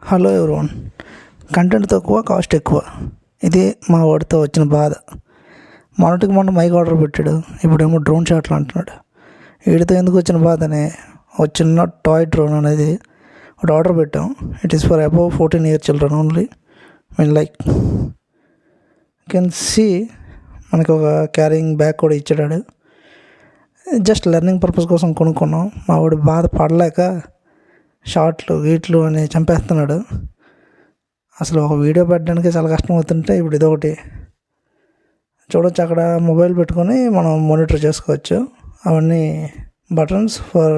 Hello everyone. Content తక్కువ, cost ఎక్కువ. ఇది మా వాడితో వచ్చిన బాధ. మొన్నటికి మొన్న మైక్ ఆర్డర్ పెట్టాడు, ఇప్పుడేమో డ్రోన్ షాట్లు అంటున్నాడు. వీడితో ఎందుకు వచ్చిన బాధనే, ఒక చిన్న టాయ్ డ్రోన్ అనేది ఒకటి ఆర్డర్ పెట్టాం. It is for above 14 year children only. Like can see మనకి ఒక క్యారింగ్ బ్యాగ్ కూడా ఇచ్చాడు. జస్ట్ లెర్నింగ్ పర్పస్ కోసం కొనుక్కున్నాం. మా వాడు బాధ పడలేక షార్ట్లు గీట్లు అని చంపేస్తున్నాడు. అసలు ఒక వీడియో పెట్టడానికి చాలా కష్టం అవుతుంటే ఇప్పుడు ఇదొకటి చూడొచ్చు. అక్కడ మొబైల్ పెట్టుకొని మనం మానిటర్ చేసుకోవచ్చు. అవన్నీ buttons for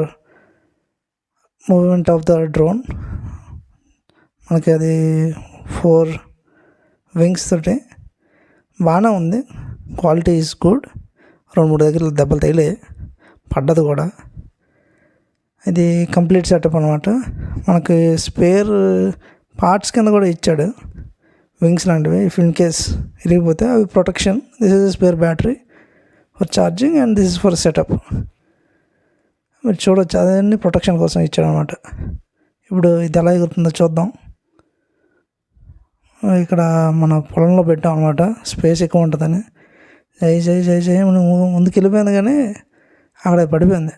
movement of the drone. మనకి అది 4 wings తోటి బాగానే ఉంది. Quality is good. 2-3 దగ్గర దెబ్బలు తగిలే పడ్డది కూడా. ఇది కంప్లీట్ సెటప్ అనమాట. మనకి స్పేర్ పార్ట్స్ కింద కూడా ఇచ్చాడు, వింగ్స్ లాంటివి. ఇఫ్ ఇన్ కేస్ ఇరిగిపోతే అవి protection. This is spare battery for charging and this is for setup. మీరు చూడవచ్చు, అదన్నీ ప్రొటెక్షన్ కోసం ఇచ్చాడు అనమాట. ఇప్పుడు ఇది ఎలా ఎగురుతుందో చూద్దాం. ఇక్కడ మన పొలంలో పెట్టాం అనమాట, స్పేస్ ఎక్కువ ఉంటుందని. జై జై జై జై మనం ముందుకు వెళ్ళిపోయింది, కానీ అక్కడ పడిపోయింది.